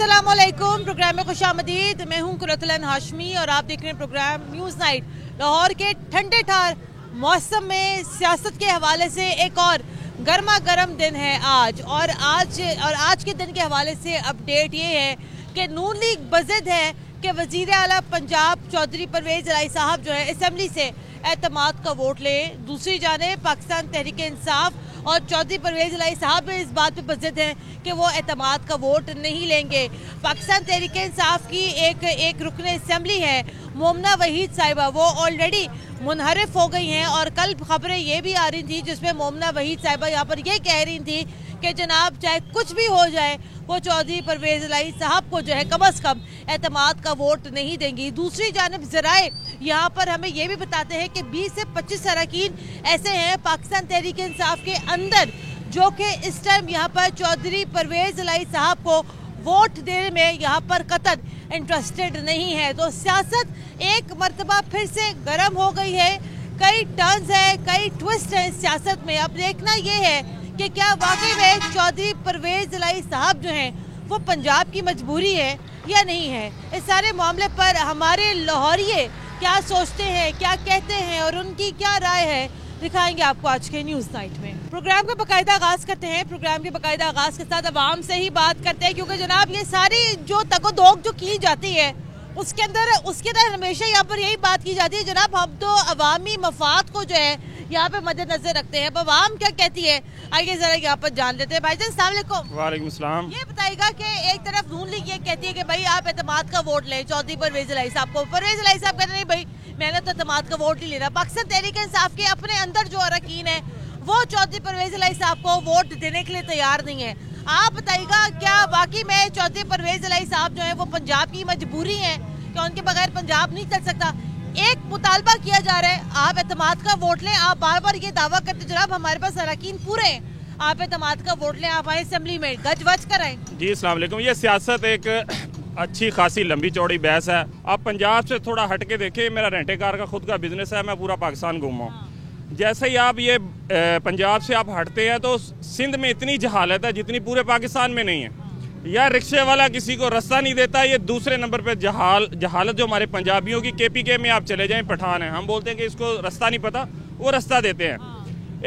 अस्सलामुअलैकुम। प्रोग्राम में खुशामदीद। मैं हूं कुरतुलन हाशमी और आप देख रहे हैं प्रोग्राम न्यूज़ नाइट। लाहौर के ठंडे ठार मौसम में सियासत के हवाले से एक और गर्मा गर्म दिन है आज के दिन के हवाले से अपडेट ये है कि नून लीग बज़द है कि वज़ीर आला पंजाब चौधरी परवेज़ इलाही साहब जो है असम्बली से एतमाद का वोट ले। दूसरी जानिब पाकिस्तान तहरीक इंसाफ और चौधरी परवेज़ इलाही साहब इस बात पे बज़द हैं कि वो एतमाद का वोट नहीं लेंगे। पाकिस्तान तहरीक इंसाफ की एक रुकन असम्बली है मोमना वहीद साहिबा, वो ऑलरेडी मुनहरिफ हो गई हैं और कल खबरें ये भी आ रही थी जिसमें मोमना वहीद साहिबा यहाँ पर ये कह रही थी कि जनाब चाहे कुछ भी हो जाए वो चौधरी परवेज़ इलाही साहब को जो है कम अज़ कम एतमाद का वोट नहीं देंगी। दूसरी जानिब ज़राए यहाँ पर हमें ये भी बताते हैं कि 20 से 25 अरकान ऐसे हैं पाकिस्तान तहरीक इंसाफ के अंदर जो कि इस टाइम यहाँ पर चौधरी परवेज़ इलाही साहब को वोट देने में यहाँ पर कतई इंटरेस्टेड नहीं है। तो सियासत एक मरतबा फिर से गर्म हो गई है। कई टर्न्स है, कई ट्विस्ट हैं सियासत में। अब देखना ये है कि क्या वाकई में चौधरी परवेज़ इलाही साहब जो हैं वो पंजाब की मजबूरी है या नहीं है। इस सारे मामले पर हमारे लाहौरिये क्या सोचते हैं, क्या कहते हैं और उनकी क्या राय है, दिखाएंगे आपको आज के न्यूज़ नाइट में। प्रोग्राम का बाकायदा आगाज़ करते हैं। प्रोग्राम के बाकायदा आगाज़ के साथ आवाम से ही बात करते हैं क्योंकि जनाब ये सारी जो तगोदोग जो की जाती है उसके अंदर हमेशा यहाँ पर यही बात की जाती है जनाब हम तो अवामी मफाद को जो है यहाँ पे मद्देनजर रखते हैं। अब अवाम क्या कहती है आइए जरा यहाँ पर जान लेते हैं। भाईजान अस्सलाम वालेकुम। वालेकुम सलाम। ये बताइएगा कि एक तरफ नून लीग ये कहती है कि भाई आप एतमाद का वोट लें चौधरी परवेज़ इलाही साहब को, परवेज़ इलाही साहब कहते नहीं भाई मैंने तो एतमाद का वोट नहीं लेना। पाकिस्तान तहरीक इंसाफ के अपने अंदर जो अरकान है वो चौधरी परवेज़ इलाही साहब को वोट देने के लिए तैयार नहीं है। आप बताइएगा क्या वाकई में चौधरी परवेज़ इलाही साहब जो है वो पंजाब की मजबूरी है कि उनके बगैर पंजाब नहीं चल सकता। एक मुतालबा किया जा रहा है आप एतमाद का वोट लें, आप बार बार ये दावा करते जनाब हमारे पास अरकान पूरे हैं, आप एतमाद का वोट लें, आप आए असेंबली में गज वज कराएं। जी अस्सलाम वालेकुम। ये सियासत एक अच्छी खासी लंबी चौड़ी बहस है। आप पंजाब से थोड़ा हट के देखिए, मेरा रेंटे कार का खुद का बिजनेस है, मैं पूरा पाकिस्तान घूमा हूँ। जैसे ही आप ये पंजाब से आप हटते हैं तो सिंध में इतनी जहालत है जितनी पूरे पाकिस्तान में नहीं है। या रिक्शे वाला किसी को रास्ता नहीं देता, ये दूसरे नंबर पे जहालत जो हमारे पंजाबियों की KPK में आप चले जाएं, पठान है, हम बोलते हैं कि इसको रास्ता नहीं पता, वो रास्ता देते हैं।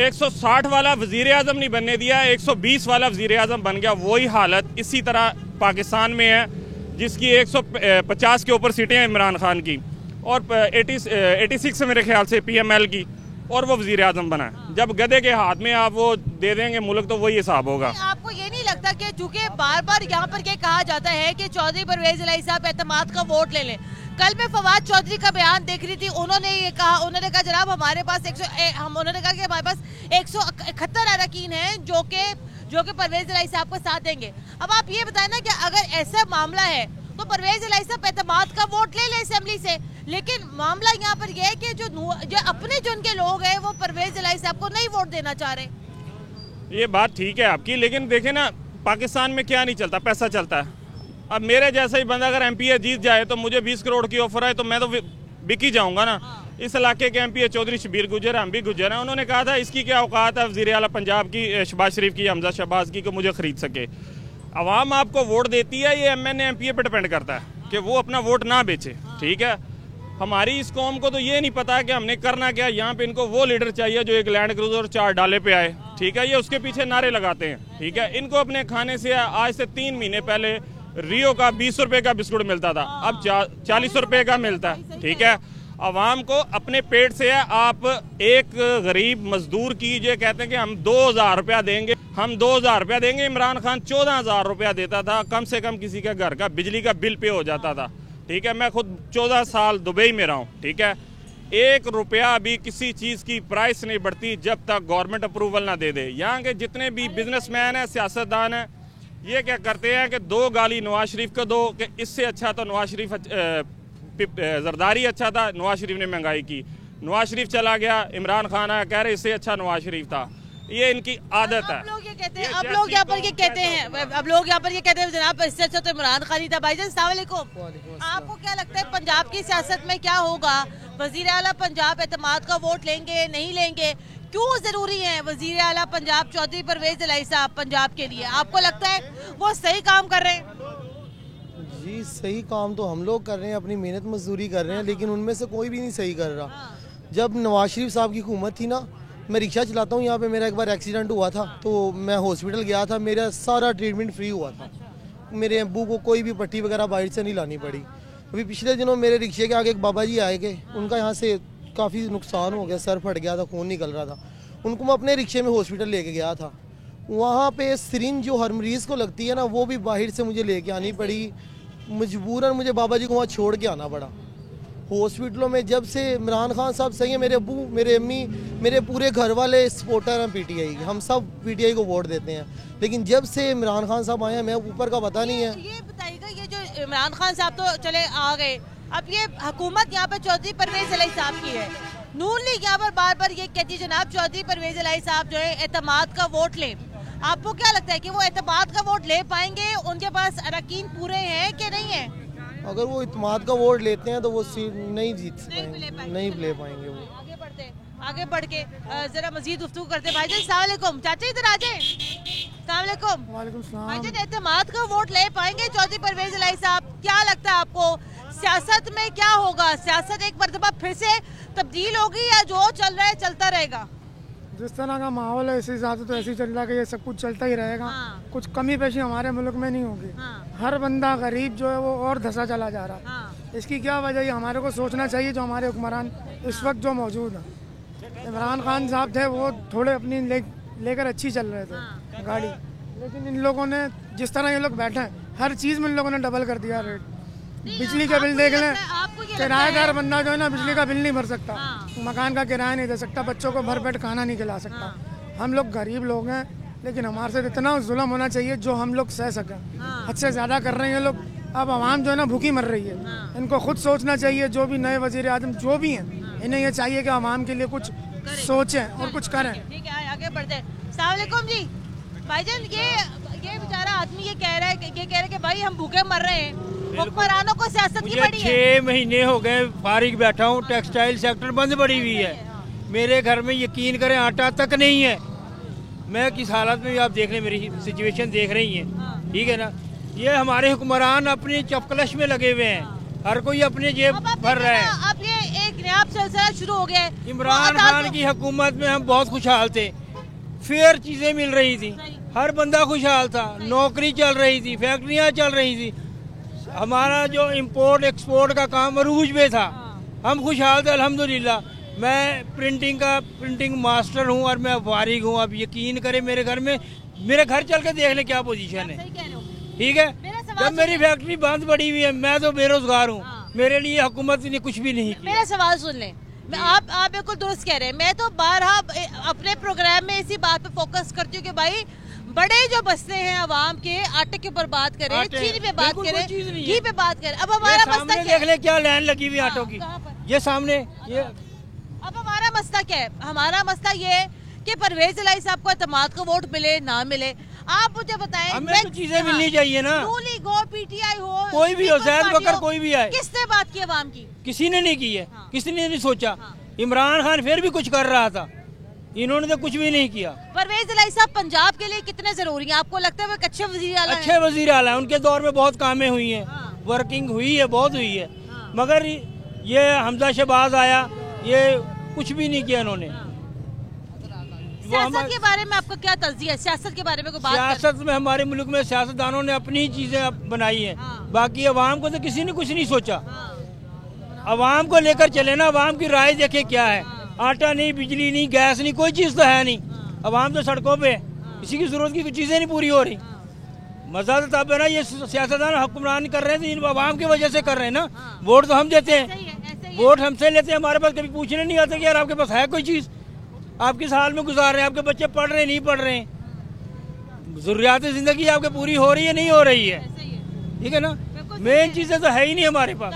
160 वाला वजीर आजम नहीं बनने दिया, 120 वाला वजीर आजम बन गया। वही हालत इसी तरह पाकिस्तान में है जिसकी 150 के ऊपर सीटें हैं इमरान खान की और 86 मेरे ख्याल से PML की, और वो वजीर आजम बना है। जब गधे के हाथ में आप वो दे देंगे मुल्क तो वही हिसाब होगा। आपको ये नहीं लगता कि चूंकि बार बार यहाँ पर ये कहा जाता है कि चौधरी परवेज़ इलाही साहब एतमाद का वोट ले लें। कल मैं फवाद चौधरी का बयान देख रही थी, उन्होंने कहा जनाब हमारे पास उन्होंने कहा कि हमारे पास 171 अरकान हैं जो कि परवेज़ इलाही साहब को साथ देंगे। अब आप ये बताएं ना कि अगर ऐसा मामला है तो परवेज़ इलाही साहब एतमाद का वोट ले असेंबली से, लेकिन मामला यहाँ पर यह है कि जो अपने जो उनके लोग हैं वो परवेज़ इलाही साहब को नहीं वोट देना चाह रहे। ये बात ठीक है आपकी, लेकिन देखे ना पाकिस्तान में क्या नहीं चलता, पैसा चलता है। अब मेरे जैसा ही बंदा अगर MPA जीत जाए तो मुझे 20 करोड़ की ऑफर है तो मैं तो बिक ही जाऊंगा ना। इस इलाके के MPA चौधरी शबीर गुजर, हम भी गुजर हैं, उन्होंने कहा था इसकी क्या औकात है वज़ीर आला पंजाब की शहबाज शरीफ की, हमजा शहबाज की, को मुझे खरीद सके। अवाम आपको वोट देती है, ये MNA MPA पर डिपेंड करता है कि वो अपना वोट ना बेचे। ठीक है, हमारी इस कौम को तो ये नहीं पता है कि हमने करना क्या। यहाँ पे इनको वो लीडर चाहिए जो एक लैंड क्रूजर 4 डाले पे आए। ठीक है, ये उसके पीछे नारे लगाते हैं। ठीक है, इनको अपने खाने से आज से 3 महीने पहले रियो का 20 रुपए का बिस्कुट मिलता था, अब 40 रुपए का मिलता है। ठीक है, अवाम को अपने पेट से है। आप एक गरीब मजदूर की जो कहते हैं कि हम 2000 रुपया देंगे, हम 2000 रुपया देंगे। इमरान खान 14,000 रुपया देता था, कम से कम किसी के घर का बिजली का बिल पे हो जाता था। ठीक है, मैं खुद 14 साल दुबई में रहा हूँ। ठीक है, 1 रुपया भी किसी चीज़ की प्राइस नहीं बढ़ती जब तक गवर्नमेंट अप्रूवल ना दे दे। यहाँ के जितने भी बिजनेसमैन हैं, सियासतदान हैं, ये क्या करते हैं कि 2 गाली नवाज शरीफ को दो कि इससे अच्छा तो नवाज शरीफ जरदारी अच्छा था, नवाज शरीफ ने महंगाई की। नवाज शरीफ चला गया, इमरान खान आया, कह रहे इससे अच्छा नवाज शरीफ था। ये इनकी आदत है। अब लोग ये कहते हैं जनाब इससे अच्छा तो इमरान खान ही था। भाईजान अस्सलाम वालेकुम। आपको क्या लगता है पंजाब की सियासत में क्या होगा? वजीर आला पंजाब एतमाद का वोट लेंगे नहीं लेंगे? क्यों जरूरी है वजीर आला पंजाब चौधरी परवेज़ इलाही साहब पंजाब के लिए? आपको लगता है वो सही काम कर रहे हैं? सही काम तो हम लोग कर रहे हैं, अपनी मेहनत मजदूरी कर रहे हैं, लेकिन उनमें से कोई भी नहीं सही कर रहा। जब नवाज शरीफ साहब की हुकूमत थी ना, मैं रिक्शा चलाता हूँ यहाँ पे, मेरा एक बार एक्सीडेंट हुआ था तो मैं हॉस्पिटल गया था, मेरा सारा ट्रीटमेंट फ्री हुआ था। मेरे अब्बू को कोई भी पट्टी वगैरह बाहर से नहीं लानी पड़ी। अभी पिछले दिनों मेरे रिक्शे के आगे एक बाबा जी आए गए, उनका यहाँ से काफ़ी नुकसान हो गया, सर फट गया था, खून निकल रहा था। उनको मैं अपने रिक्शे में हॉस्पिटल लेके गया था। वहाँ पे सिरिंज जो हर मरीज़ को लगती है ना, वो भी बाहर से मुझे लेके आनी पड़ी। मजबूरन मुझे बाबा जी को वहाँ छोड़ के आना पड़ा। हॉस्पिटलों में जब से इमरान खान साहब सही है, मेरे अब्बू, मेरे अम्मी, मेरे पूरे घर वाले सपोर्टर हैं पीटीआई के, हम सब पीटीआई को वोट देते हैं। लेकिन जब से इमरान खान साहब आए हैं, मैं ऊपर का पता नहीं है। ये बताइएगा, ये जो इमरान खान साहब तो चले आ गए, अब ये हुकूमत यहाँ पर चौधरी परवेज इलाही साहब की है। नून लीग यहाँ पर बार बार ये कहती है जनाब चौधरी परवेज इलाही साहब जो है एतमाद का वोट लें। आपको क्या लगता है कि वो एतमाद का वोट ले पाएंगे? उनके पास अरकान पूरे हैं कि नहीं है? अगर वो इत्मीनान का वोट लेते हैं तो वो सीट नहीं जीत पाएंगे, नहीं ले पाएंगे वो। आगे बढ़ के जरा मजीद गुफ्तगू करते। भाईजान अस्सलाम वालेकुम। चाचा इधर आ जाए। अस्सलाम वालेकुम। वालेकुम सलाम। भाईजान एतमाद का वोट ले पाएंगे चौधरी परवेज इलाही साहब? क्या लगता है आपको सियासत में क्या होगा? सियासत एक मरतबा फिर से तब्दील होगी या जो चल रहा है चलता रहेगा? जिस तरह का माहौल है इस हिसाब से तो ऐसे ही चल रहा है कि ये सब कुछ चलता ही रहेगा। कुछ कमी पेशी हमारे मुल्क में नहीं होगी। हर बंदा गरीब जो है वो और धंसा चला जा रहा है। इसकी क्या वजह है? हमारे को सोचना चाहिए। जो हमारे हुक्मरान इस वक्त जो मौजूद हैं, इमरान खान साहब थे वो थोड़े अपनी लेकर अच्छी चल रहे थे गाड़ी, लेकिन इन लोगों ने जिस तरह ये लोग बैठे हैं हर चीज़ में इन लोगों ने डबल कर दिया रेट। बिजली का बिल देख लें, किराएदार बंदा जो है ना बिजली का बिल नहीं भर सकता, मकान का किराया नहीं दे सकता, बच्चों को भर पेट खाना नहीं खिला सकता। हम लोग गरीब लोग हैं, लेकिन हमारे साथ इतना जुल्म होना चाहिए जो हम लोग सह सकें। हद से ज़्यादा कर रहे हैं लोग। अब आवाम जो है ना भूखी मर रही है। इनको खुद सोचना चाहिए। जो भी नए वजीर आजम जो भी हैं, इन्हें ये चाहिए कि आवाम के लिए कुछ सोचें और कुछ करें। ठीक है, आगे बढ़ते हैं। अस्सलाम वालेकुम जी। भाईजान ये बेचारा आदमी ये कह रहा है कि भाई हम भूखे मर रहे हैं, हुक्मरानों को सियासत की पड़ी है। 6 महीने हो गए फारिग बैठा हूँ, टेक्सटाइल सेक्टर बंद पड़ी हुई है। मेरे घर में यकीन करें आटा तक नहीं है। मैं किस हालत में, आप देख रहे हैं, मेरी सिचुएशन देख रही हैं, ठीक है ना। ये हमारे हुक्मरान अपनी चपकलश में लगे हुए हैं, हर कोई अपने जेब भर रहा है। अब ये एक नया सिलसिला शुरू हो गया है। इमरान खान की हुकूमत में हम बहुत खुशहाल थे, फेयर चीजें मिल रही थी, हर बंदा खुशहाल था, नौकरी चल रही थी, फैक्ट्रियाँ चल रही थी, हमारा जो इंपोर्ट एक्सपोर्ट का काम अरूज में था, हम खुशहाल थे अल्हम्दुलिल्लाह। मैं प्रिंटिंग मास्टर हूँ और मैं फारिग हूँ। अब यकीन करें मेरे घर में, मेरे घर चल के देख लें क्या पोजीशन है, ठीक है। जब मेरी फैक्ट्री बंद पड़ी हुई है, मैं तो बेरोजगार हूँ, मेरे लिए हुकूमत ने कुछ भी नहीं किया। मेरा सवाल सुन लें, आप बिल्कुल दुरुस्त कह रहे हैं। मैं तो बारहा अपने प्रोग्राम में इसी बात पे फोकस करती हूँ कि भाई बड़े जो बस्ते हैं आवाम के, आटे के ऊपर बात करें, चीनी पे बात करें, घी पे बात करें। अब हमारा मसला क्या देख ले, क्या लाइन लगी हुई आटो की, ये सामने ये। अब हमारा मसला क्या है? हमारा मसला ये है कि परवेज इलाही साहब को एतमाद का वोट मिले ना मिले, आप मुझे बताएं। हमें तो चीजें मिलनी चाहिए ना। लीग हो, पीटीआई हो, कोई भी हो, ज़ैद बकर कोई भी आए, किसने बात की अवाम की? किसी ने नहीं की है, किसी ने नहीं सोचा। इमरान खान फिर भी कुछ कर रहा था, इन्होंने तो कुछ भी नहीं किया। परवेज इलाही साहब पंजाब के लिए कितने जरूरी हैं? आपको लगता है वो अच्छे वजीर आला हैं? अच्छे वजीर आला है, उनके दौर में बहुत कामें हुई हैं, वर्किंग हुई है, बहुत हुई है। मगर ये हमजा शहबाज आया, ये कुछ भी नहीं किया इन्होंने। सियासत के बारे में आपका क्या तर्जीह है? सियासत के बारे में कोई बात? सियासत में हमारे मुल्क में सियासतदानों ने अपनी ही चीजें बनाई है, बाकी अवाम को तो किसी ने कुछ नहीं सोचा। अवाम को लेकर चले ना, अवाम की राय देखे क्या है। आटा नहीं, बिजली नहीं, गैस नहीं, कोई चीज तो है नहीं। अवाम तो सड़कों पे, किसी की जरूरत की कुछ चीजें नहीं पूरी हो रही। मजा तो तब है ना, ये सियासतदान हुक्मरान कर रहे हैं तो अवाम की वजह से कर रहे हैं ना। वोट तो हम देते हैं, वोट हमसे लेते हैं, हमारे पास कभी पूछने नहीं आता कि यार आपके पास है कोई चीज, आप किस हाल में गुजार रहे हैं, आपके बच्चे पढ़ रहे हैं नहीं पढ़ रहे हैं, जरूरियात जिंदगी आपके पूरी हो रही है नहीं हो रही है, ठीक है ना। मेन चीजें तो है ही नहीं हमारे पास।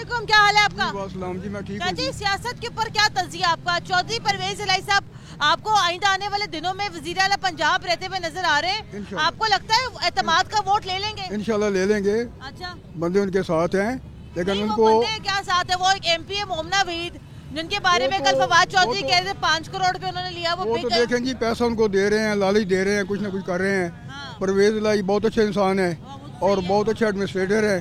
क्या हाल है आपका? जी मैं ठीक हूँ। सियासत के ऊपर क्या तर्जीह आपका? चौधरी परवेज इलाही साहब आपको आइंदा आने वाले दिनों में वजीर आला पंजाब रहते हुए नजर आ रहे हैं, आपको लगता है एतमाद का वोट ले लेंगे? इंशाल्लाह ले लेंगे। अच्छा, बंदे उनके साथ हैं, लेकिन उनको वो बंदे क्या साथ है? वो एक MP है मोमना वहीद, जिनके बारे में कल फवाद चौधरी कह रहे थे 5 करोड़ रुपए उन्होंने लिया। वो तो देखें जी, पैसा उनको दे रहे हैं, लालच दे रहे हैं, कुछ ना कुछ कर रहे हैं। परवेज इलाही बहुत अच्छे इंसान है और बहुत अच्छे एडमिनिस्ट्रेटर है,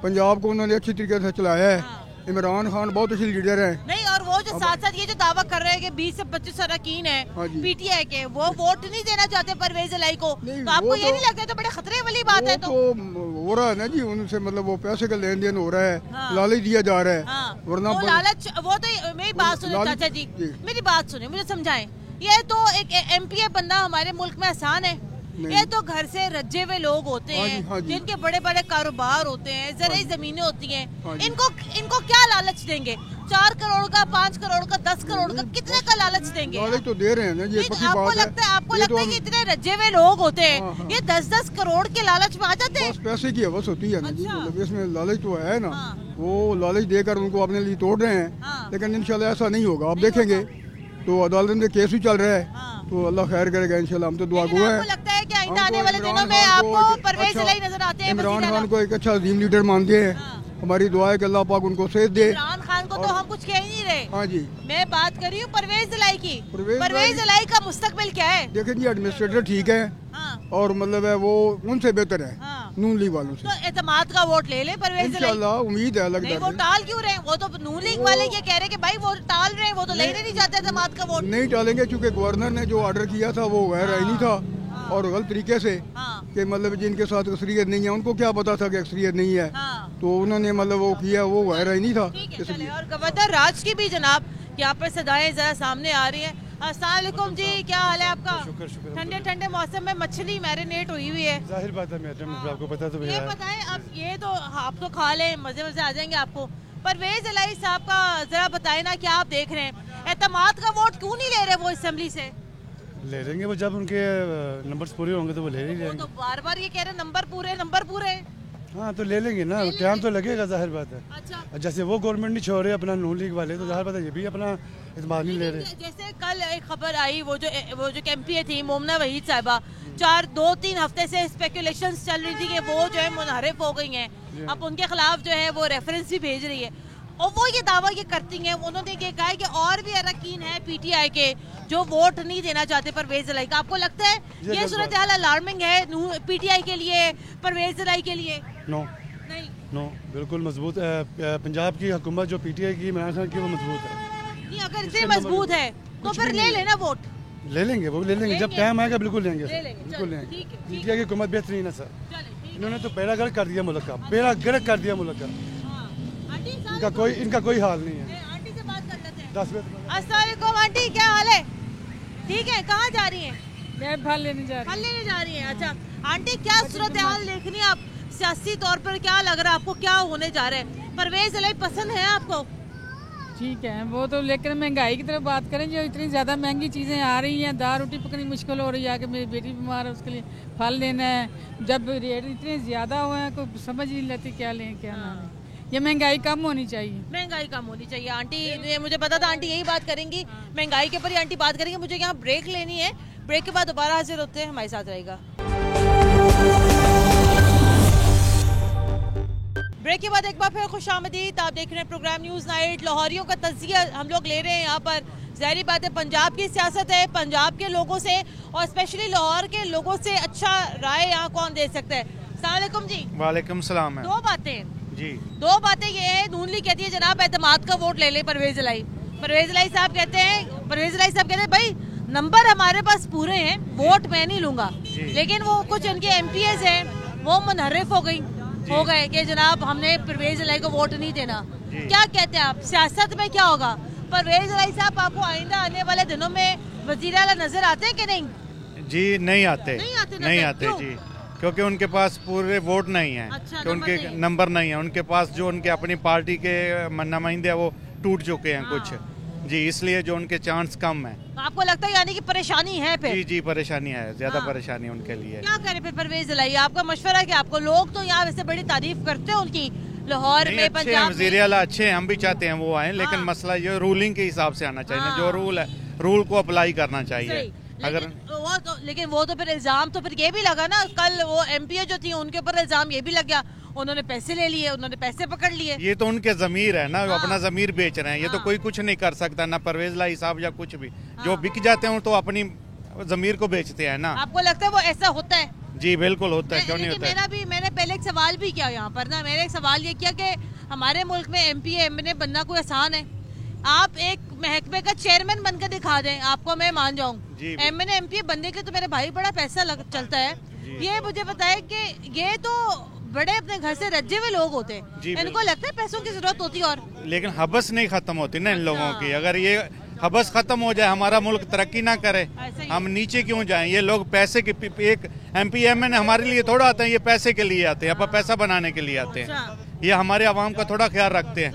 पंजाब को उन्होंने अच्छी तरीके से चलाया है। इमरान खान बहुत अच्छे लीडर हैं। नहीं, और वो जो साथ साथ ये जो दावा कर रहे हैं कि 20 से 25 अरकान है पीटीआई के, वो वोट नहीं देना चाहते परवेज इलाई को, तो आपको ये नहीं लगता तो बड़े खतरे वाली बात है? तो हो रहा है ना जी, उनसे मतलब वो पैसे का लेन देन हो रहा है, लालच दिया जा रहा है। वरना लालच, वो तो मेरी बात सुने चाचा जी, मेरी बात सुने, मुझे समझाएं। ये तो एक एमपीए बनना हमारे मुल्क में आसान है? ये तो घर से रज्जे हुए लोग होते हैं जिनके बड़े बड़े कारोबार होते हैं, जरूरी जमीनें होती हैं, इनको क्या लालच देंगे? 4 करोड़ का, 5 करोड़ का, 10 करोड़ का, कितने का लालच देंगे? लालच तो दे रहे हैं ना, ये पक्की बात है। आपको लगता है कि इतने रज्जे हुए लोग होते हैं ये 10-10 करोड़ के लालच में आ जाते हैं? पैसे की हवस होती है ना जी, मतलब इसमें लालच तो है ना, वो लालच देकर उनको अपने लिए तोड़ रहे हैं। लेकिन इंशाल्लाह ऐसा नहीं होगा, आप देखेंगे तो अदालत में केस भी चल रहा है, तो अल्लाह खैर करेगा इंशाल्लाह। हम तो दुआ गो हैं। लगता है कि आइंदा आने वाले दिनों में आपको परवेज इलाई नजर आते हैं? इमरान खान को एक अच्छा अजीम लीडर मानते हैं, हमारी दुआ है कि अल्लाह पाक उनको सेहत दे। इमरान खान को तो हम कुछ कह ही नहीं रहे। हाँ जी, मैं बात कर रही हूँ परवेज इलाई की। परवेज इलाई का मुस्तकबिल क्या है? देखें जी, एडमिनिस्ट्रेटर ठीक है और मतलब है वो उनसे बेहतर है नून लीग वालों से। तो एतमाद का वोट ले ले परवेज इलाई, इंशाल्लाह उम्मीद है। लगता है वो टाल क्यों रहे? वो तो नून लीग वाले ये कह रहे कि भाई वो टाल रहे हैं, वो तो लेने नहीं चाहते एतमाद का वोट। नहीं टालेंगे क्योंकि गवर्नर ने जो ऑर्डर किया था वो गैर आईनी था और गलत तरीके से, कि मतलब जिनके साथ अक्सरियत नहीं है उनको क्या पता था कि अक्सरियत नहीं है, तो उन्होंने मतलब वो किया, वो गैर आईनी था। और गवर्नर राज की भी जनाब यहाँ पर सदाएं जरा सामने आ रही है। अस्सलाम वालेकुम जी, क्या हाल है आपका? ठंडे ठंडे मौसम में मछली मैरिनेट हुई हुई है। जाहिर बात है मैडम, आपको पता तो है। ये बताएं, अब ये तो आप तो खा लें, मजे मजे आ जाएंगे आपको। परवेज इलाई साहब का जरा बताएं ना, क्या आप देख रहे हैं? एतमाद का वोट क्यों नहीं ले रहे वो असेंबली से? ले लेंगे वो, जब उनके नंबर्स पूरे होंगे तो वो ले ही लेंगे। तो बार बार ये कह रहे नंबर पूरे। हाँ तो ले लेंगे ना, टाइम तो लगेगा, जाहिर बात है। अच्छा, जैसे वो गवर्नमेंट नहीं छोड़ रहे अपना नून लीग वाले, तो जाहिर बात है ये भी अपना इस्तेमाल नहीं ले रहे। जैसे कल एक खबर आई, वो जो एमपीए थी मोमना वहीद साहिबा, 2-3 हफ्ते से स्पेकुलेशंस चल रही थी कि वो जो है मुनहरिफ हो गई हैं। अब उनके खिलाफ जो है वो रेफरेंस भी भेज रही है और वो ये दावा ये करती हैं, उन्होंने ये कहा है कि और भी अरकान है पीटीआई के जो वोट नहीं देना चाहते परवेज इलाई का। आपको लगता है ये सूरत हाल अलार्मिंग है पीटीआई के लिए, परवेज इलाई के लिए? नो, बिल्कुल मजबूत है पंजाब की हुकूमत जो पीटीआई की, इमरान खान की, वो मजबूत है। नहीं, अगर इतनी मजबूत है तो फिर ले लेना वोट। ले लेंगे, वो ले लेंगे, जब टाइम आएगा बिल्कुल लेंगे, बिल्कुल लेंगे। पीटीआई की हुकूमत बेहतरीन है सर, इन्होंने तो बेड़ा गर्क कर दिया मुल्क का, बेड़ा गर्क कर दिया मुल्क का। इनका कोई हाल नहीं है। आंटी से बात कर लेते हैं। 10 मिनट। अस्सलाम वालेकुम आंटी, क्या हाल है? ठीक है, कहाँ जा रही हैं? मैं फल लेने जा रही हैं। अच्छा आंटी, क्या सूरत हाल देखनी है आप सियासी तौर पर? क्या लग रहा है आपको, क्या होने जा रहा है? परवेज इलाई पसंद है आपको? ठीक है, वो तो लेकिन महंगाई की तरफ बात करें, जो इतनी ज़्यादा महंगी चीज़ें आ रही हैं, दाल रोटी पकनी मुश्किल हो रही है, कि मेरी बेटी बीमार है उसके लिए फल लेना है, जब रेट इतने ज़्यादा हुए हैं कोई समझ नहीं लेती क्या लें क्या ना लें। ये महंगाई कम होनी चाहिए, महंगाई कम होनी चाहिए। आंटी, ये मुझे पता था आंटी यही बात करेंगी, महंगाई के ऊपर ही आंटी बात करेंगे। मुझे यहाँ ब्रेक लेनी है, ब्रेक के बाद दोबारा हाजिर होते हैं, हमारे साथ रहेगा। ब्रेक के बाद एक बार फिर खुशामदीद, आप देख रहे हैं प्रोग्राम न्यूज़ नाइट। लाहौरियों का तज़किया हम लोग ले रहे हैं यहाँ पर। ज़ाहिर बात है पंजाब की सियासत है, पंजाब के लोगों से और स्पेशली लाहौर के लोगों से अच्छा राय यहाँ कौन दे सकता है? अस्सलाम वालेकुम जी। वालेकुम सलाम है। दो बातें जी, दो बातें ये है, नून लीग कहती है जनाब एतमाद का वोट ले ले परवेज इलाई। परवेज इलाई साहब कहते हैं भाई नंबर हमारे पास पूरे हैं, वोट मैं नहीं लूंगा। लेकिन वो कुछ उनके एमपीएस हैं वो मुनहरिफ हो गए कि जनाब हमने परवेज इलाई को वोट नहीं देना। क्या कहते हैं आप, सियासत में क्या होगा? परवेज इलाई साहब आपको आइंदा आने वाले दिनों में वजीर आला नजर आते हैं कि नहीं? जी नहीं आते जी, क्योंकि उनके पास पूरे वोट नहीं है। अच्छा, उनके नंबर नहीं है उनके पास, जो उनके अपनी पार्टी के नुमाइंदे हैं वो टूट चुके हैं कुछ जी, इसलिए जो उनके चांस कम है। आपको लगता है यानी कि परेशानी है फिर? जी परेशानी है, ज्यादा परेशानी उनके लिए। क्या करें फिर परवेज इलाई? आपका मशवरा है कि आपको, लोग तो यहाँ वैसे बड़ी तारीफ करते हैं उनकी लाहौर में, पंजाब में। वज़ीर आला अच्छे हैं, हम भी चाहते हैं वो आए, लेकिन मसला ये रूलिंग के हिसाब से आना चाहिए, जो रूल है रूल को अप्लाई करना चाहिए। अगर लेकिन वो तो फिर इल्जाम तो फिर ये भी लगा ना, कल वो एमपीए जो थी उनके ऊपर इल्जाम ये भी लग गया, उन्होंने पैसे ले लिए, उन्होंने पैसे पकड़ लिए। ये तो उनके जमीर है ना, वो अपना जमीर बेच रहे हैं, ये तो कोई कुछ नहीं कर सकता, ना परवेज इलाई साहब या कुछ भी। जो बिक जाते हैं तो अपनी जमीर को बेचते हैं ना। आपको लगता है वो ऐसा होता है? जी बिल्कुल होता है, क्यों नहीं होता है। मैंने पहले एक सवाल भी किया यहाँ पर ना, मैंने एक सवाल ये किया कि हमारे मुल्क में MP MNA बनना कोई आसान है? आप एक महकमे का चेयरमैन बनकर दिखा दें, आपको मैं मान जाऊँ। MNA MP बनने के लिए तो मेरे भाई बड़ा पैसा चलता है। ये मुझे बताए कि ये तो बड़े अपने घर से रजे हुए लोग होते हैं, इनको लगता है पैसों की जरूरत होती है। और लेकिन हबस नहीं खत्म होती ना इन लोगों की। अगर ये हबस खत्म हो जाए, हमारा मुल्क तरक्की ना करे, हम नीचे क्यों जाएं? ये लोग पैसे की एक MP MNA हमारे लिए थोड़ा आते हैं, ये पैसे के लिए आते हैं, अपना पैसा बनाने के लिए आते हैं। ये हमारे अवाम का थोड़ा ख्याल रखते हैं।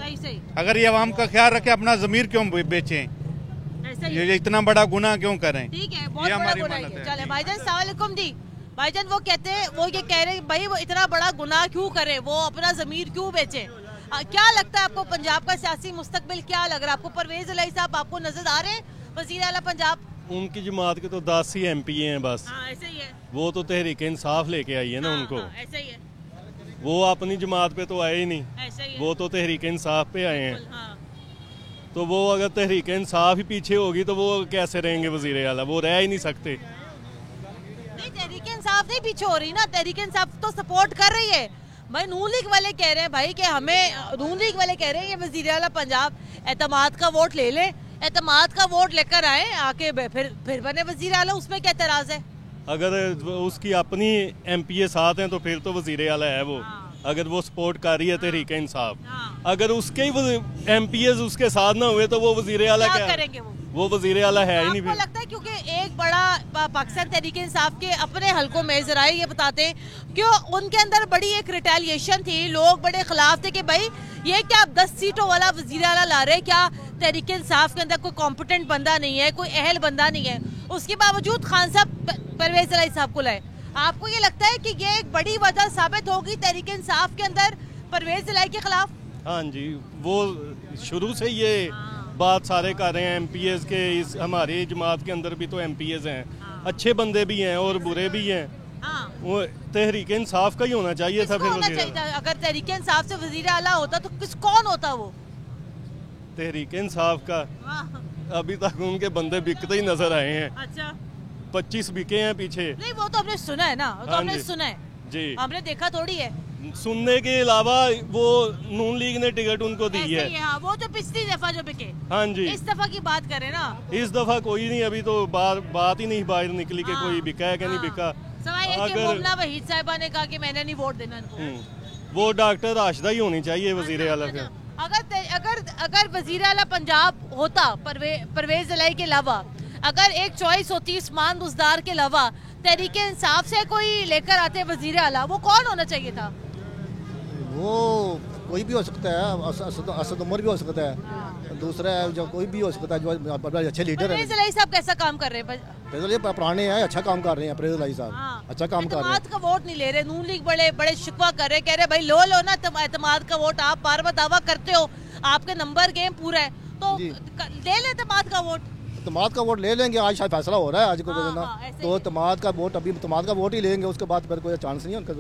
अगर ये अवाम का ख्याल रखे, अपना ज़मीर क्यों बेचें? ये इतना बड़ा गुनाह क्यों करें? ठीक है, बहुत बड़ा गुनाह है। चले भाईजान, अस्सलाम वालेकुम जी। भाईजान वो कहते हैं, वो ये कह रहे हैं भाई वो इतना बड़ा गुनाह क्यों करे, वो अपना ज़मीर क्यों बेचे? क्या लगता है आपको पंजाब का सियासी मुस्तकबिल क्या लग रहा है आपको? परवेज इलाही साहब आपको नजर आ रहे हैं वज़ीर आला पंजाब? उनकी जमात के तो 10 ही MP हैं बस। ऐसे ही है। वो तो तहरीक इंसाफ लेके आई है ना उनको। ऐसे ही है। वो अपनी जमात पे तो आए ही नहीं, ऐसे ही है। वो तो तहरीक इंसाफ पे आए हैं। तो वो अगर तहरीक इंसाफ ही पीछे होगी तो वो कैसे रहेंगे वज़ीर आला? वो रह ही नहीं सकते। नहीं, तहरीक इंसाफ नहीं पीछे हो रही ना, तहरीक इंसाफ तो सपोर्ट कर रही है। भाई नून लीग वाले कह रहे हैं भाई कि हमें, नून लीग वाले कह रहे हैं ये वज़ीर आला पंजाब एतमाद का वोट ले ले, एतमाद का वोट लेकर आए, आके फिर बने वज़ीर आला, उसमें क्या एतराज है? अगर उसकी अपनी MPA साथ हैं तो फिर तो वज़ीर आला है वो। अगर वो सपोर्ट कर रही है तहरीक इंसाफ, अगर उसके ही MPAs उसके साथ ना हुए तो वो वज़ीर आला क्या करेंगे? वो वज़ीर आला है ही नहीं। आपको लगता है क्योंकि एक बड़ा पाकिस्तान तहरीक इंसाफ के अपने हलकों में ज़राए ये बताते हैं क्यों उनके अंदर बड़ी एक रिटेलिएशन थी, लोग बड़े खिलाफ थे कि भाई ये क्या 10 सीटों वाला वज़ीर आला ला रहे, क्या तहरीक इंसाफ के अंदर कोई कॉम्पिटेंट बंदा नहीं है, कोई अहल बंदा नहीं है, उसके बावजूद खान साहब परवेज इलाही साहब को लाए? आपको ये लगता है कि ये एक बड़ी वजह साबित होगी तहरीक इंसाफ के अंदर परवेज इलाही के खिलाफ? हाँ जी, वो शुरू से ये बात सारे कर रहे हैं MPAs के। इस हमारी जमात के अंदर भी तो MPAs हैं, अच्छे बंदे भी हैं और बुरे भी हैं। वो तहरीक इंसाफ का ही होना चाहिए था। फिर अगर तहरीक इंसाफ से वज़ीर आला होता तो कौन होता? वो तहरीक इंसाफ का अभी तक उनके बंदे बिकते ही नजर आए हैं। अच्छा, 25 बिके हैं पीछे। नहीं, वो तो हमने सुना है ना, वो तो हमने सुना है जी, हमने देखा थोड़ी है। सुनने के अलावा वो नून लीग ने टिकट उनको दी है। हाँ, वो तो पिछली दफा जो बिके। हाँ जी, इस दफा की बात करें ना, इस दफा कोई नहीं, अभी तो बात ही नहीं बाहर निकली कि कोई बिका है कि नहीं बिका। मुमना वहीद साहिबा ने कहा कि मैंने नहीं वोट देना इनको। वो डॉक्टर राशिदा ही होनी चाहिए वज़ीर आला का। अगर वज़ीर आला पंजाब होता परवेज इलाही के अलावा, अगर एक चॉइस होती उस्मान बुज़दार के अलावा, तहरीक इंसाफ से कोई लेकर आते वज़ीर आला, वो कौन होना चाहिए था? वो कोई भी हो सकता है, असद उमर भी हो सकता है, दूसरा है जो कोई भी हो सकता है जो अच्छे लीडर है। परवेज इलाही साहब कैसा काम कर रहे हैं? पुराने हैं, अच्छा काम कर रहे हैं परवेज इलाही साहब, अच्छा काम कर रहे हैं। का वोट नहीं ले रहे, नून लीग बड़े शिकवा कर रहे, कह रहे भाई लो ना एतमाद का वोट, आप बार बार दावा करते हो आपके नंबर गेम पूरा है तो ले ले एतमाद का वोट। एतमाद का वोट ले लेंगे, आज शायद फैसला हो रहा है आज को तो एतमाद का वोट, अभी एतमाद का वोट ही लेंगे, उसके बाद फिर कोई चांस नहीं है उनका।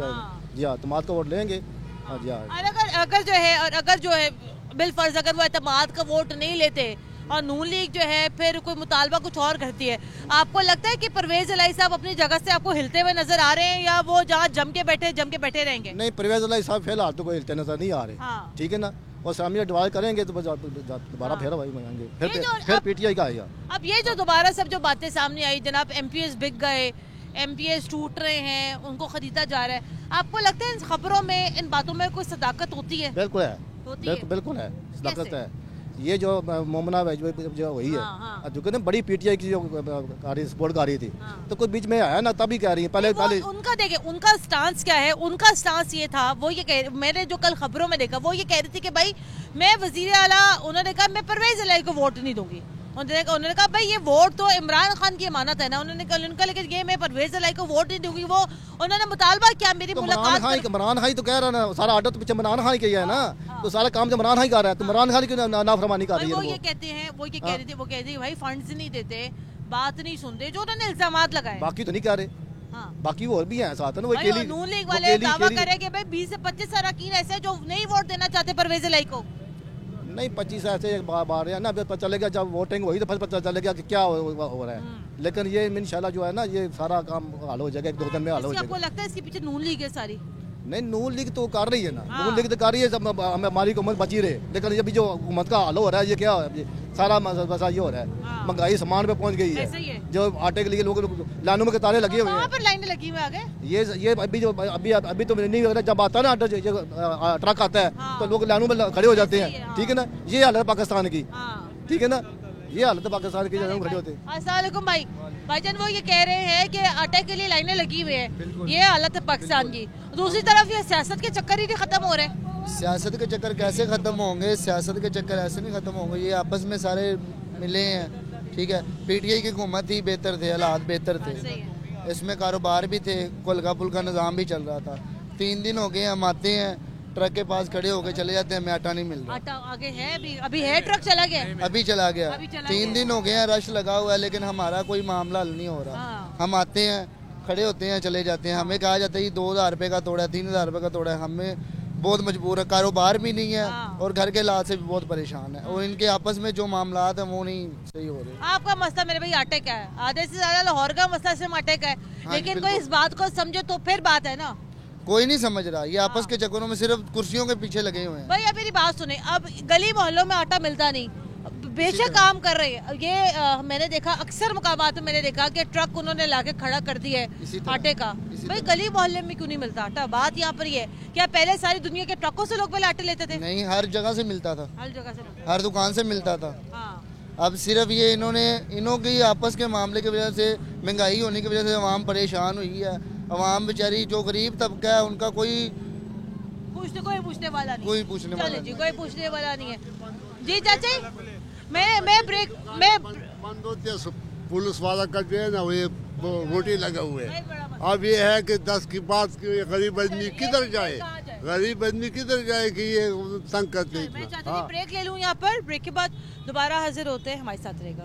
जी हाँ, एतमाद का वोट लेंगे। हाँ जी हाँ। अगर जो है बिलफर्ज अगर वो एतमाद का वोट नहीं लेते और नून लीग जो है फिर कोई मुतालबा कुछ और करती है, आपको लगता है कि परवेज इलाही साहब अपनी जगह से आपको हिलते हुए नजर आ रहे हैं या वो जहाँ जम के बैठे रहेंगे? नहीं, परवेज इलाही साहब फिलहाल तो कोई हिलते नजर नहीं आ रहे। ठीक है ना, और सामने डिवाइड करेंगे तो दोबारा फिर वही मांगेंगे, फिर PTI का आएगा। अब ये जो दोबारा सब जो बातें सामने आई, जनाब MPAs बिक गए, MPAs टूट रहे हैं, उनको खरीदा जा रहा है, आपको लगता है इन खबरों में, इन बातों में कोई सदाकत होती है? बिल्कुल है, बिल्कुल है, सदाकत है। ये जो मोमना जो हुई है, जो कहते बड़ी PTI की जो सपोर्ट कर रही थी, तो कोई बीच में आया ना, तभी कह रही है पहले उनका देखे उनका स्टांस क्या है। उनका स्टांस ये था, वो ये कह, मैंने जो कल खबरों में देखा, वो ये कह रही थी कि भाई मैं वज़ीर आला, उन्होंने कहा मैं परवेज इलाही को वोट नहीं दूंगी। उन्होंने कहा भाई ये वोट तो इमरान खान की अमानत है ना, उन्होंने कहा लेकिन ये मैं परवेज इलाही को वोट नहीं दूंगी। वो उन्होंने मुतालबा किया मेरी मुलाकात। इमरान खान तो कह रहा है ना, सारा आर्डर तो पीछे इमरान खान किया है ना, तो सारा काम तो इमरान खान कर रहा है, तो इमरान खान की नाफरमानी कर रही है। वो ये कहते हैं, वो ये कह रही थी, वो कहती है भाई फंड्स नहीं देते, बात नहीं सुनते, जो उन्होंने इल्जामात लगाए। बाकी तो नहीं कह रहे, बाकी वो और भी हैं साथ में। वो नून लीग वाले दावा करे कि भाई 20 से 25 अरकान ऐसे जो नहीं वोट देना चाहते परवेज इलाही को। नहीं 25 ऐसे बार है ना, पता चलेगा जब वोटिंग हुई तो फिर पता चलेगा कि क्या हो रहा है। लेकिन ये इंशाल्लाह जो है ना, ये सारा काम हल हो जाएगा, 1-2 दिन में हल हो जाएगा। आपको लगता है इसके पीछे नून लीग है सारी? नहीं, नून लीग तो कर रही है ना, नून लीग तो कर रही है, सब हमारी हुकूमत बची रहे। लेकिन ये भी जो हुकूमत का हाल हो रहा है, ये क्या है, सारा मसला ये हो रहा है, महंगाई सामान पे पहुंच गई है। जो आटे के लिए लोग लाइनों में कतारें लगी हुई हैं, लाइनें लगी हुई आगे। ये अभी तो नहीं, जब आता है ना आटा, ट्रक आता है तो लोग लाइनों में खड़े हो जाते हैं। ठीक है ना, ये हालत है पाकिस्तान की। ठीक है ना, ये हालत है पाकिस्तान की, खड़े होते हैं। अस्सलाम वालेकुम भाईजान, वो ये कह रहे हैं कि आटे के लिए लाइनें लगी हुई है, ये हालत है पाकिस्तान की। दूसरी तरफ ये सियासत के चक्कर ही नहीं खत्म हो रहे। सियासत के चक्कर कैसे ख़त्म होंगे? सियासत के चक्कर ऐसे नहीं ख़त्म होंगे, ये आपस में सारे मिले हैं। ठीक है, पीटीआई की हुकूमत ही बेहतर थे, हालात बेहतर थे, इसमें कारोबार भी थे, हल्का फुल्का निज़ाम भी चल रहा था। 3 दिन हो गए हम आते हैं, ट्रक के पास खड़े होकर चले जाते हैं, हमें आटा नहीं मिल रहा। आटा आगे है, अभी है, ट्रक चला गया, अभी चला गया। 3 दिन हो गए हैं, रश लगा हुआ है, लेकिन हमारा कोई मामला हल नहीं हो रहा। हम आते हैं, खड़े होते हैं, चले जाते हैं, हमें कहा जाता है 2000 रुपये का तोड़ा है, 3000 रुपये का तोड़ा है। हमें बहुत मजबूर है, कारोबार भी नहीं है और घर के हालात से भी बहुत परेशान है, और इनके आपस में जो मामलात हैं वो नहीं सही हो रहे। आपका मसला मेरे भाई आटे का है, आधे से ज्यादा लाहौर का मसला सिर्फ आटे का है। लेकिन कोई इस बात को समझे तो फिर बात है ना, कोई नहीं समझ रहा। ये आपस के चक्करों में सिर्फ कुर्सियों के पीछे लगे हुए हैं। भाई अब मेरी बात सुने, अब गली मोहल्लों में आटा मिलता नहीं, बेशक काम कर रहे हैं। ये मैंने देखा अक्सर मुकामात में, मैंने देखा कि ट्रक उन्होंने लाके खड़ा कर दिया है आटे का। भाई गली मोहल्ले में क्यों नहीं मिलता आटा? बात यहाँ पर ये है, क्या पहले सारी दुनिया के ट्रकों से लोग पहले आटे लेते थे? नहीं, हर जगह से मिलता था, हर जगह से, हर दुकान से मिलता था। अब सिर्फ ये इन्हों की आपस के मामले की वजह से, महंगाई होने की वजह से अवाम परेशान हुई है। अवाम बेचारी जो गरीब तबका है, उनका कोई पूछने वाला नहीं, कोई पूछने वाला जी, कोई पूछने वाला नहीं है। जी चाची, मैं ब्रेक में बंद होते हैं, पुलिस वाला का जो है ना, वो ये रोटी लगा हुए है। अब ये है कि 10 की बात की, गरीब आदमी किधर जाए, गरीब आदमी किधर जाए कि ये तंग करते हैं। मैं चाहती हूँ ब्रेक ले लूँ यहाँ पर, ब्रेक के बाद दोबारा हाजिर होते हैं, हमारे साथ रहेगा।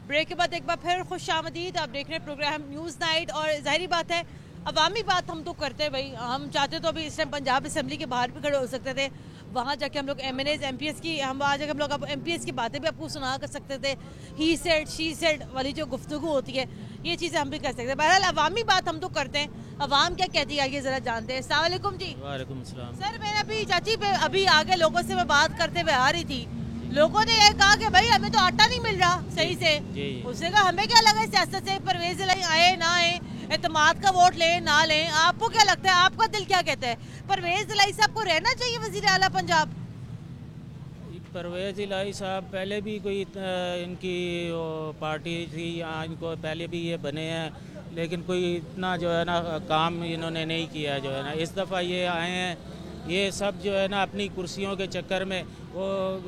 ब्रेक के बाद एक बार फिर खुश आमदीद, आप देख रहे हैं प्रोग्राम न्यूज़ नाइट। और जाहिर बात है, अवामी बात हम तो करते हैं भाई, हम चाहते तो अभी इस टाइम पंजाब असेंबली के बाहर भी खड़े हो सकते थे, वहाँ जाके हम लोग MNAs MPs की, हम वहाँ जाके हम लोग अब MPs की बातें भी आपको सुना कर सकते थे। ही सेड शी सेड वाली जो गुफ्तगू होती है, ये चीज़ें हम भी कर सकते हैं। बहरहाल अवामी बात हम तो करते हैं, अवाम क्या कहती है आइए ज़रा जानते हैं। अस्सलाम वालेकुम जी। वालेकुम सलाम। सर मैंने अभी चाची पे अभी आगे लोगों से मैं बात करते हुए आ रही थी, लोगों ने ये कहा कि भाई हमें तो आटा नहीं मिल रहा सही से। उससे कहा हमें क्या लगा सियासत से, परवेज इलाही आए ना आए, एतमाद का वोट लें ना लें, आपको क्या लगता है, आपका दिल क्या कहता है? परवेज इलाही साहब को रहना चाहिए वजीर आला पंजाब? परवेज इलाही साहब पहले भी कोई इनकी पार्टी थी, यहाँ इनको पहले भी ये बने हैं, लेकिन कोई इतना जो है ना काम इन्होंने नहीं किया जो है ना। इस दफ़ा ये आए हैं, ये सब जो है ना अपनी कुर्सियों के चक्कर में, वो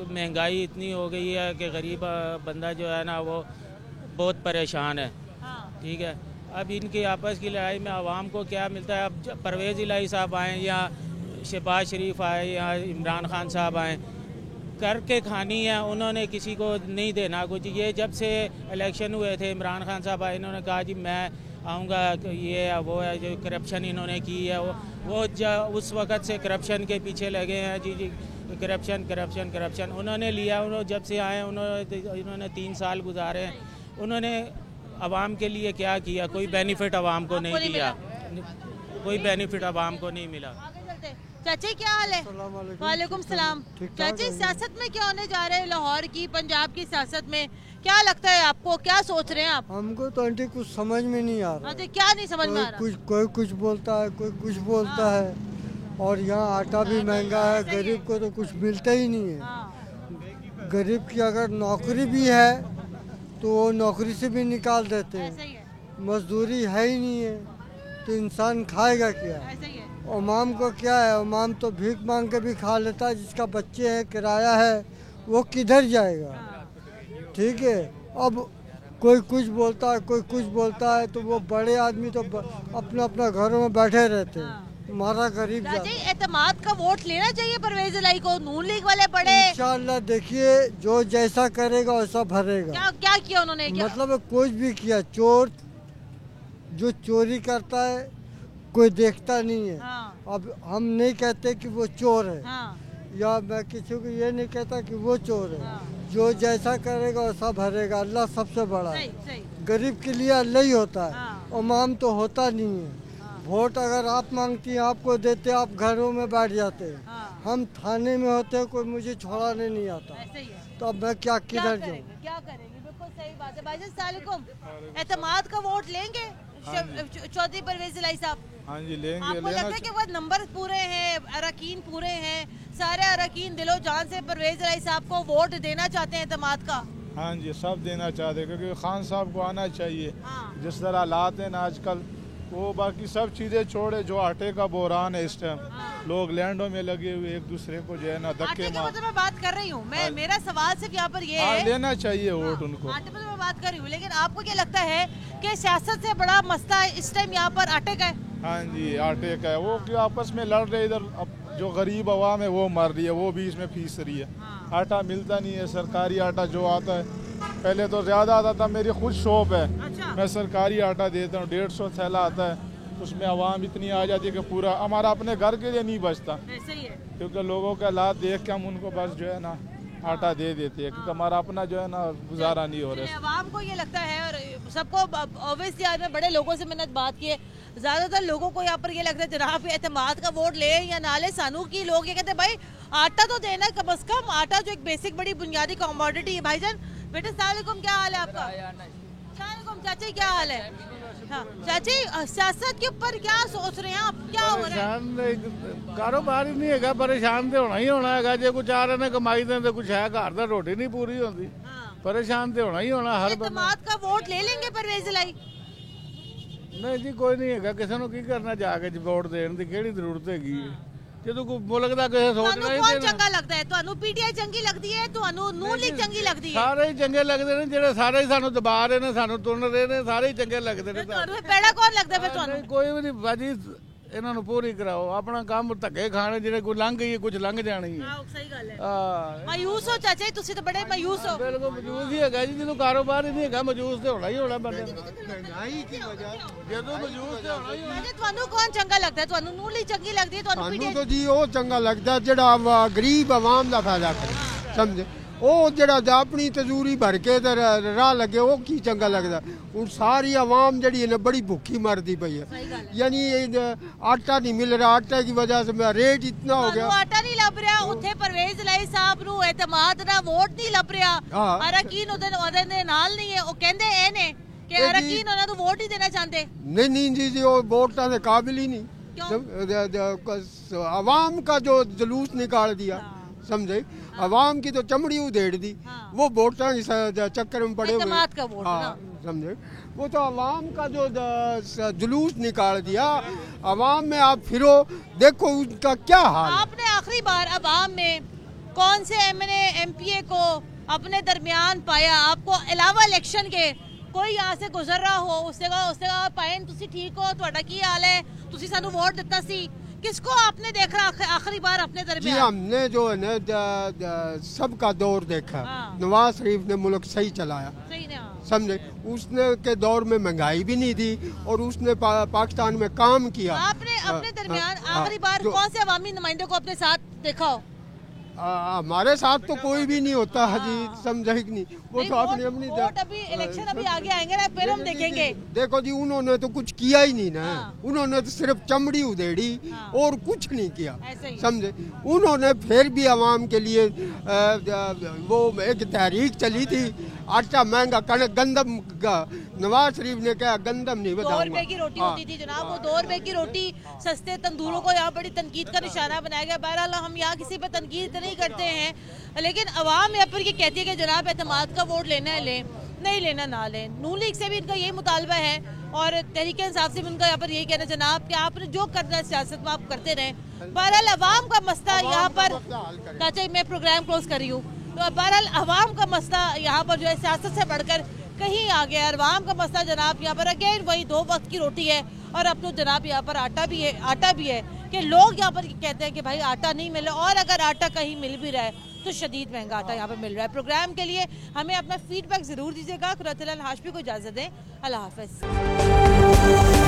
महंगाई इतनी हो गई है कि गरीब बंदा जो है ना वो बहुत परेशान है। ठीक है, अब इनकी आपस की लड़ाई में आवाम को क्या मिलता है? अब परवेज़ इलाही साहब आए या शहबाज शरीफ आए या इमरान खान साहब आए, करके खानी है, उन्होंने किसी को नहीं देना कुछ। ये जब से इलेक्शन हुए थे, इमरान खान साहब आए, इन्होंने कहा जी मैं आऊँगा, ये है वो है, जो करप्शन इन्होंने की है वो उस वक़्त से करप्शन के पीछे लगे हैं। जी करप्शन करप्शन करप्शन उन्होंने लिया। उन्होंने जब से आए इन्होंने 3 साल गुजारे हैं, उन्होंने आवाम के लिए क्या किया? कोई बेनिफिट आवाम को नहीं दिया, कोई बेनिफिट आवाम को नहीं मिला। चाची क्या हाल है? वालेकुम सलाम। चाची सियासत में क्या होने जा रहे हैं लाहौर की, पंजाब की सियासत में क्या लगता है आपको, क्या सोच रहे हैं आप? हमको तो आंटी कुछ समझ में नहीं आ रहा। क्या नहीं समझ में आ रहा? कोई कुछ बोलता है, कोई कुछ बोलता है, और यहाँ आटा भी महंगा है, गरीब को तो कुछ मिलता ही नहीं है। गरीब की अगर नौकरी भी है तो वो नौकरी से भी निकाल देते हैं, मजदूरी है ही नहीं है, तो इंसान खाएगा क्या? अवाम को क्या है, अवाम तो भीख मांग के भी खा लेता है, जिसका बच्चे हैं, किराया है, वो किधर जाएगा? ठीक है, अब कोई कुछ बोलता है, कोई कुछ बोलता है, तो वो बड़े आदमी तो अपना अपना घरों में बैठे रहते हैं, हमारा गरीब एतमाद का वोट लेना चाहिए परवेज इलाही को, नून लीग वाले बड़े। इंशाल्लाह देखिए जो जैसा करेगा वैसा भरेगा। क्या किया उन्होंने? मतलब कुछ भी किया, चोर जो चोरी करता है कोई देखता नहीं है, अब हम नहीं कहते कि वो चोर है, हाँ। या मैं किसी को ये नहीं कहता कि वो चोर है। जो जैसा करेगा वैसा भरेगा, अल्लाह सबसे बड़ा है। गरीब के लिए अल्लाह ही होता है, इमाम तो होता नहीं है। वोट अगर आप मांगती हैं आपको देते, आप घरों में बैठ जाते हैं। हम थाने में होते हैं, कोई मुझे छोड़ाने नहीं आता, तो अब मैं क्या किधर जाऊँ? क्या करेंगे? बिल्कुल सही बात है। भाईजान अस्सलाम वालेकुम, एतमाद का वोट लेंगे चौधरी परवेज इलाही साहब? हाँ जी लेंगे। आपको लगता है कि वो नंबर पूरे हैं, अरकान पूरे हैं, सारे अरकान दिलो जान से परवेज इलाही साहब को वोट देना चाहते हैं एतमाद का? हाँ जी सब देना चाहते हैं, क्योंकि खान साहब को आना चाहिए। जिस तरह हालात हैं ना आजकल, वो बाकी सब चीज़ें छोड़े, जो आटे का बोरान है इस टाइम, लोग लैंडों में लगे हुए एक दूसरे को जो है ना धक्के मार। मैं बात कर रही हूँ, मेरा सवाल सिर्फ यहाँ पर ये है, लेना चाहिए वोट उनको। आटे पर मैं बात कर रही हूँ, लेकिन आपको क्या लगता है कि सियासत से बड़ा मसला इस टाइम यहाँ पर आटे का है? हाँ जी आटे का है, वो कि आपस में लड़ रहे, इधर अब जो गरीब आवाम है वो मर रही है, वो भी इसमें फीस रही है। आटा मिलता नहीं है, सरकारी आटा जो आता है पहले तो ज़्यादा आता था, मेरी खुद शॉप है। अच्छा। मैं सरकारी आटा देता हूँ, 150 थैला आता है, उसमें आवाम इतनी आ जाती है कि पूरा हमारा अपने घर के लिए नहीं बचता। ऐसे ही है, क्योंकि लोगों के हालात देख के हम उनको बस जो है ना आटा दे देते हैं, क्योंकि हमारा अपना जो है ना गुजारा नहीं हो रहा है। आवाम को ये लगता है, और सबको ऑब्वियसली आज मैं बड़े लोगों से मैंने बात की है, ज़्यादातर लोगों को यहाँ पर ये लगता है जनाब एतमाद का वोट ले या ना ले, सानू की लोग ये कहते हैं भाई आटा तो देना कम अज कम, आटा जो एक बेसिक बड़ी बुनियादी कमोडिटी है। भाईजान बेटे अस्सलाम वालेकुम, क्या हाल है आपका? चाची क्या हाल है? हाँ चाची, सियासत के ऊपर क्या सोच रहे हैं आप, क्या हो रहा है? कारोबार ही नहीं है, परेशान तो होना ही होना है, जो कुछ आ रहे ने कमाई दे तो कुछ है, घर दा रोटी नहीं पूरी होती, परेशान तो होना ही होना हर बंदा। एतमाद का वोट ले लेंगे परवेज इलाही? नहीं जी कोई नहीं है, किसी को की करना जाके वोट देने की किहड़ी जरूरत हैगी, ਜਦੋਂ ਕੋਈ ਮੁਲਕ ਦਾ ਕਿਸੇ ਸੋਚਣਾ ਹੀ ਨਹੀਂ। ਚੰਗਾ ਲੱਗਦਾ ਹੈ ਤੁਹਾਨੂੰ? ਪੀਟੀਆਈ ਚੰਗੀ ਲੱਗਦੀ ਹੈ ਤੁਹਾਨੂੰ? ਨੂਨ ਲੀਗ ਚੰਗੀ ਲੱਗਦੀ ਹੈ? ਸਾਰੇ ਹੀ ਚੰਗੇ ਲੱਗਦੇ ਨੇ, ਜਿਹੜੇ ਸਾਰੇ ਹੀ ਸਾਨੂੰ ਦਬਾ ਰਹੇ ਨੇ, ਸਾਨੂੰ ਤੁੰਨ ਰਹੇ ਨੇ, ਸਾਰੇ ਹੀ ਚੰਗੇ ਲੱਗਦੇ ਨੇ। ਤੁਹਾਨੂੰ ਪੈੜਾ ਕੌਣ ਲੱਗਦਾ ਫਿਰ ਤੁਹਾਨੂੰ? ਕੋਈ ਵੀ ਨਹੀਂ ਬਾਜੀ, ਇਹਨਾਂ ਨੂੰ ਪੂਰੀ ਕਰਾਓ, ਆਪਣਾ ਕੰਮ ਧੱਕੇ ਖਾਣੇ, ਜਿਹੜੇ ਕੋਈ ਲੰਘ ਗਈ ਕੁਝ ਲੰਘ ਜਾਣੀ ਹੈ। ਹਾਂ ਸਹੀ ਗੱਲ ਹੈ। ਮਾਯੂਸ ਹੋ ਚਾਚਾ ਜੀ, ਤੁਸੀਂ ਤਾਂ ਬੜੇ ਮਾਯੂਸ ਹੋ। ਬਿਲਕੁਲ ਮਾਯੂਸ ਹੀ ਹੈਗਾ ਜੀ, ਜਦੋਂ ਕਾਰੋਬਾਰ ਹੀ ਨਹੀਂ ਹੈਗਾ ਮਾਯੂਸ ਤੇ ਹੋਣਾ ਹੀ ਹੋਣਾ ਬੰਦੇ ਨੂੰ। ਮਹਿੰਗਾਈ ਦੀ ਵਜ੍ਹਾ ਜਦੋਂ ਮਾਯੂਸ ਤੇ ਹੋਣਾ ਹੀ ਹੋਣਾ। ਤੁਹਾਨੂੰ ਕੌਣ ਚੰਗਾ ਲੱਗਦਾ ਹੈ? ਤੁਹਾਨੂੰ ਨੂਨ ਲੀਗ ਚੰਗੀ ਲੱਗਦੀ ਹੈ? ਤੁਹਾਨੂੰ ਸਾਨੂੰ ਤਾਂ ਜੀ ਉਹ ਚੰਗਾ ਲੱਗਦਾ ਜਿਹੜਾ ਗਰੀਬ ਆਵਾਮ ਦਾ ਫਾਇਦਾ ਕਰੇ, ਸਮਝੇ? ਉਹ ਜਿਹੜਾ ਆਪਣੀ ਤਜ਼ੂਰੀ ਭਰ ਕੇ ਤੇ ਰਾਹ ਲੱਗੇ, ਉਹ ਕੀ ਚੰਗਾ ਲੱਗਦਾ? ਹੁਣ ਸਾਰੀ ਆਵਾਮ ਜਿਹੜੀ ਹੈ ਬੜੀ ਭੁੱਖੀ ਮਰਦੀ ਪਈ है, यानी आटा नहीं मिल रहा, आटे की वजह से रेट इतना हो गया। आटा नहीं लभ रहा, उत्थे परवेज इलाही साहब ਨੂੰ एतमाद ਦਾ ਵੋਟ ਨਹੀਂ ਲੱਭ ਰਿਹਾ, ਅਰਕਾਨ ਉਹਦੇ ਦੇ ਨਾਲ ਨਹੀਂ ਹੈ, ਉਹ ਕਹਿੰਦੇ ਇਹ ਨੇ ਕਿ ਅਰਕਾਨ ਉਹਨਾਂ ਨੂੰ ਵੋਟ ਹੀ ਦੇਣਾ ਚਾਹੁੰਦੇ। नहीं जी जी वो वोटां के काबिल ही नहीं, आवाम का जो जुलूस निकाल दिया, समझे? आवाम की तो चमड़ी उधेड़ दी, वो वोटां के चक्कर में पड़े हुए, समझे? वो तो आवाम का जो जुलूस निकाल दिया, आवाम में आप फिरो देखो उनका क्या हाल। आपने आखिरी बार आवाम में कौन से एमएनए एमपीए को अपने दरमियान पाया? आपको अलावा इलेक्शन के कोई यहाँ से गुजर रहा हो, उससे कहा पायन तुसी ठीक हो, तुहाडा की हाल है, तुसी सानू वोट दिता सी, किसको आपने देखा आखिरी बार अपने दरमियान? जी हमने जो है ना सबका दौर देखा। नवाज शरीफ ने मुल्क सही चलाया, समझे? उसने के दौर में महंगाई भी नहीं थी और उसने पाकिस्तान में काम किया। आपने अपने दरमियान आखिरी बार कौन से अवामी नुमाइंदे को अपने साथ देखा हो? हमारे साथ तो कोई भी नहीं होता हाजी, समझे कि नहीं? वो तो अपनी अभी इलेक्शन अभी आगे आएंगे ना, फिर हम देखेंगे। देखो जी उन्होंने तो कुछ किया ही नहीं ना, उन्होंने तो सिर्फ चमड़ी उधेड़ी और कुछ नहीं किया, समझे? उन्होंने फिर भी आवाम के लिए वो एक तहरीक चली थी, आटा महंगा कणक गंदम का, नवाज शरीफ ने कहा गंदम नहीं बताऊंगा। 2 रुपए की रोटी होती थी जनाब, वो 2 रुपए की रोटी सस्ते तंदूरों को यहाँ बड़ी तनकीद का निशाना बनाया गया। बहरहाल हम यहाँ किसी पे तनकीद नहीं करते हैं, लेकिन अवाम यहाँ पर ये कहती है कि जनाब एतमाद का वोट लेना है ले, नहीं लेना ना ले। नून लीग से भी इनका यही मुतालबा है और तहरीक इंसाफ से भी उनका यहाँ पर यही कहना जनाब कि आपने जो करना है सियासत में आप करते रहें। बहरहाल अवाम का मसला यहाँ पर, चाचा मैं प्रोग्राम क्लोज कर रही हूँ, तो बहरहाल अवाम का मसला यहाँ पर जो है सियासत से बढ़कर कहीं आ गया। अवाम का मसला जनाब यहाँ पर अगेन वही 2 वक्त की रोटी है और अब तो जनाब यहाँ पर आटा भी है कि लोग यहाँ पर कहते हैं कि भाई आटा नहीं मिल रहा, और अगर आटा कहीं मिल भी रहा है तो शदीद महंगा आटा यहाँ पर मिल रहा है। प्रोग्राम के लिए हमें अपना फीडबैक ज़रूर दीजिएगा। कुरतुल हाशमी को इजाज़त दें, अल्लाह हाफ़िज़।